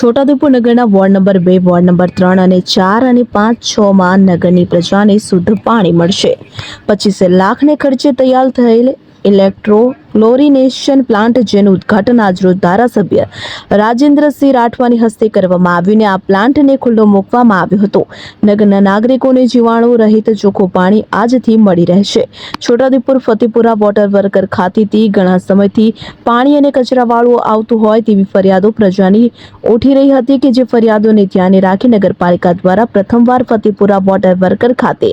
છોટાઉદેપુર નગરના ward number 2, ward number 3 અને 4 અને 5, 6 માં નગરની પ્રજાને શુદ્ધ પાણી મળશે। 25 લાખને ખર્ચે તૈયાર થયેલ ઇલેક્ટ્રોક્લોરિનેશન પ્લાન્ટ, જેનું ઉદ્ઘાટન આજરોજ ધારાસભ્ય રાજેન્દ્રસિંહ રાઠવાની હસ્તે કરવામાં આવ્યું ને આ પ્લાન્ટને ખુલ્લો મૂકવામાં આવ્યો હતો। નગરના નાગરિકોને જીવાણુ રહિત ચોખ્ખું પાણી આજથી મળી રહેશે। છોટાઉદેપુર ફતેપુરા વોટર વર્કર ખાતેથી ઘણા સમયથી પાણી અને કચરાવાળું આવતું હોય તેવી ફરિયાદો પ્રજાની ઉઠી રહી હતી કે જે ફરિયાદોને ધ્યાને રાખી નગરપાલિકા દ્વારા પ્રથમવાર ફતેપુરા વોટર વર્કર ખાતે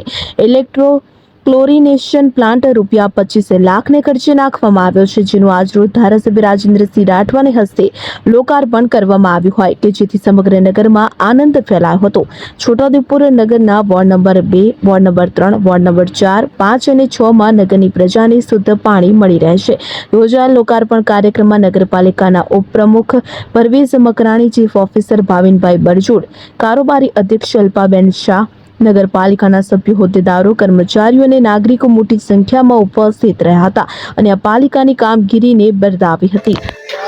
ઇલેક્ટ્રોક્લોરિનેશન પ્લાન્ટ રૂપિયા 25 લાખને ખર્ચે નાખવામાં આવ્યો છે, જેનું આજરોજ ધારાસભ્ય રાજેન્દ્રસિંહ રાઠવાને હસ્તે લોકાર્પણ કરવામાં આવ્યું હોય કે જેથી સમગ્ર નગરમાં આનંદ ફેલાયો હતો। છોટાઉદેપુર નગરના ward number 2, ward number 3, ward number 4, 5 અને 6 માં નગરની પ્રજાને શુદ્ધ પાણી મળી રહેશે। યોજાયેલ લોકાર્પણ કાર્યક્રમમાં નગરપાલિકાના ઉપપ્રમુખ પરવેઝ મકરાણી, ચીફ ઓફિસર ભાવિનભાઈ બરજોડ, કારોબારી અધ્યક્ષ અલ્પાબેન શાહ, નગરપાલિકાના સભ્યો, હોદ્દેદારો, કર્મચારીઓ અને નાગરિકો મોટી સંખ્યામાં ઉપસ્થિત રહ્યા હતા અને આ પાલિકાની કામગીરીને બિરદાવી હતી।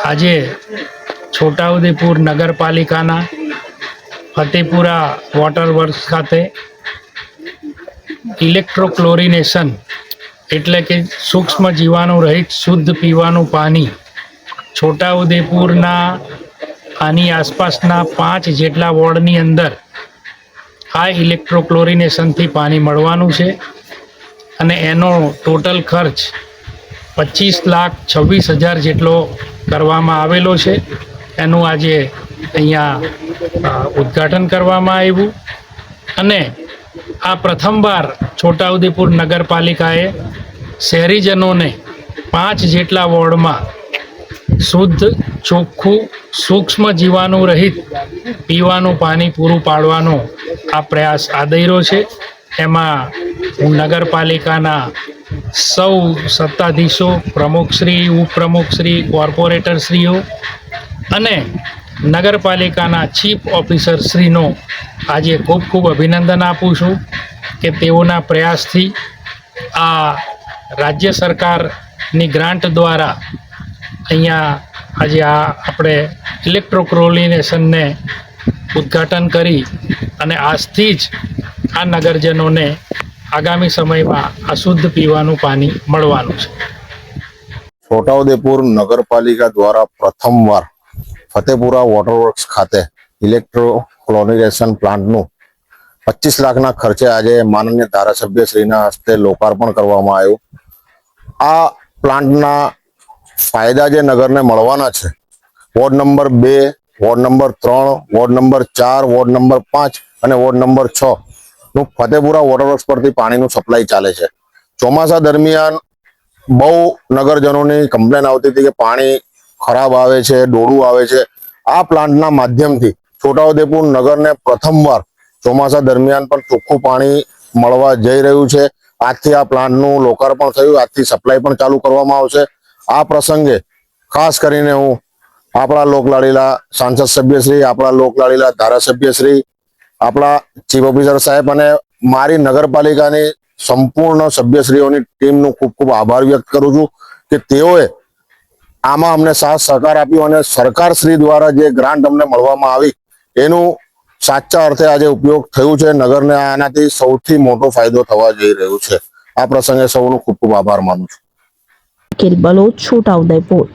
આજે છોટાઉદેપુર નગરપાલિકાના ફતેપુરા વોટર વર્ક્સ ખાતે ઇલેક્ટ્રોક્લોરિનેશન એટલે કે સૂક્ષ્મ જીવાણુ રહિત શુદ્ધ પીવાનું પાણી છોટાઉદેપુરના આની આસપાસના 5 જેટલા વોર્ડની અંદર આ ઇલેક્ટ્રોક્લોરિનેશનથી પાણી મળવાનું છે અને એનો ટોટલ ખર્ચ 25,26,000 જેટલો કરવામાં આવેલો છે। એનું આજે અહીંયા ઉદ્ઘાટન કરવામાં આવ્યું અને આ પ્રથમવાર છોટાઉદેપુર નગરપાલિકાએ શહેરીજનોને 5 જેટલા વોર્ડમાં શુદ્ધ, ચોખ્ખું, સૂક્ષ્મ જીવાણુ રહિત પીવાનું પાણી પૂરું પાડવાનો આ પ્રયાસ આદર્યો છે। એમાં હું નગરપાલિકાના સૌ સત્તાધીશો, પ્રમુખશ્રી, ઉપપ્રમુખશ્રી, કોર્પોરેટરશ્રીઓ અને નગરપાલિકાના ચીફ ઓફિસરશ્રીનો આજે ખૂબ ખૂબ અભિનંદન આપું છું કે તેઓના પ્રયાસથી આ રાજ્ય સરકારની ગ્રાન્ટ દ્વારા અહીંયા આજે આ આપણે ઇલેક્ટ્રોક્લોરિનેશનને ઉદ્ઘાટન કરી અને આજથી જ આ નગરજનોને આગામી સમયમાં આ શુદ્ધ પીવાનું પાણી મળવાનું છે। છોટાઉદેપુર નગરપાલિકા દ્વારા પ્રથમવાર ફતેપુરા વોટરવર્ક્સ ખાતે ઇલેક્ટ્રોક્લોરિનેશન પ્લાન્ટનું 25 લાખના ખર્ચે આજે માનનીય ધારાસભ્યશ્રીના હસ્તે લોકાર્પણ કરવામાં આવ્યું। આ પ્લાન્ટના ફાયદા જે નગરને મળવાના છે, ward number 2, ward number 3, ward number 4, ward number 5 અને વોર્ડ નંબર 6 નું ફતેપુરા વોટરવર્ક્સ પરથી પાણીનું સપ્લાય ચાલે છે। ચોમાસા દરમિયાન બહુ નગરજનોની કમ્પ્લેન આવતી હતી કે પાણી ખરાબ આવે છે, ડોળું આવે છે। આ પ્લાન્ટના માધ્યમથી છોટાઉદેપુર નગરને પ્રથમવાર ચોમાસા દરમિયાન પણ ચોખ્ખું પાણી મળવા જઈ રહ્યું છે। આજથી આ પ્લાન્ટનું લોકાર્પણ થયું, આજથી સપ્લાય પણ ચાલુ કરવામાં આવશે। આ પ્રસંગે ખાસ કરીને હું આપણા લોકલાડીલા સાંસદ સભ્યશ્રી, આપણા લોકલાડીલા ધારાસભ્યશ્રી, આપણા ચીફ ઓફિસર સાહેબ અને મારી નગરપાલિકાની સંપૂર્ણ સભ્યશ્રીઓની ટીમનું ખૂબ ખૂબ આભાર વ્યક્ત કરું છું કે તેઓએ આમાં અમને સાથ સહકાર આપ્યો અને સરકારશ્રી દ્વારા જે ગ્રાન્ટ અમને મળવામાં આવી એનું સાચા અર્થે આજે ઉપયોગ થયું છે। નગરને આનાથી સૌથી મોટો ફાયદો થવા જઈ રહ્યો છે। આ પ્રસંગે સૌનો ખૂબ ખૂબ આભાર માનું છું। બલોચ, છોટાઉદેપુર।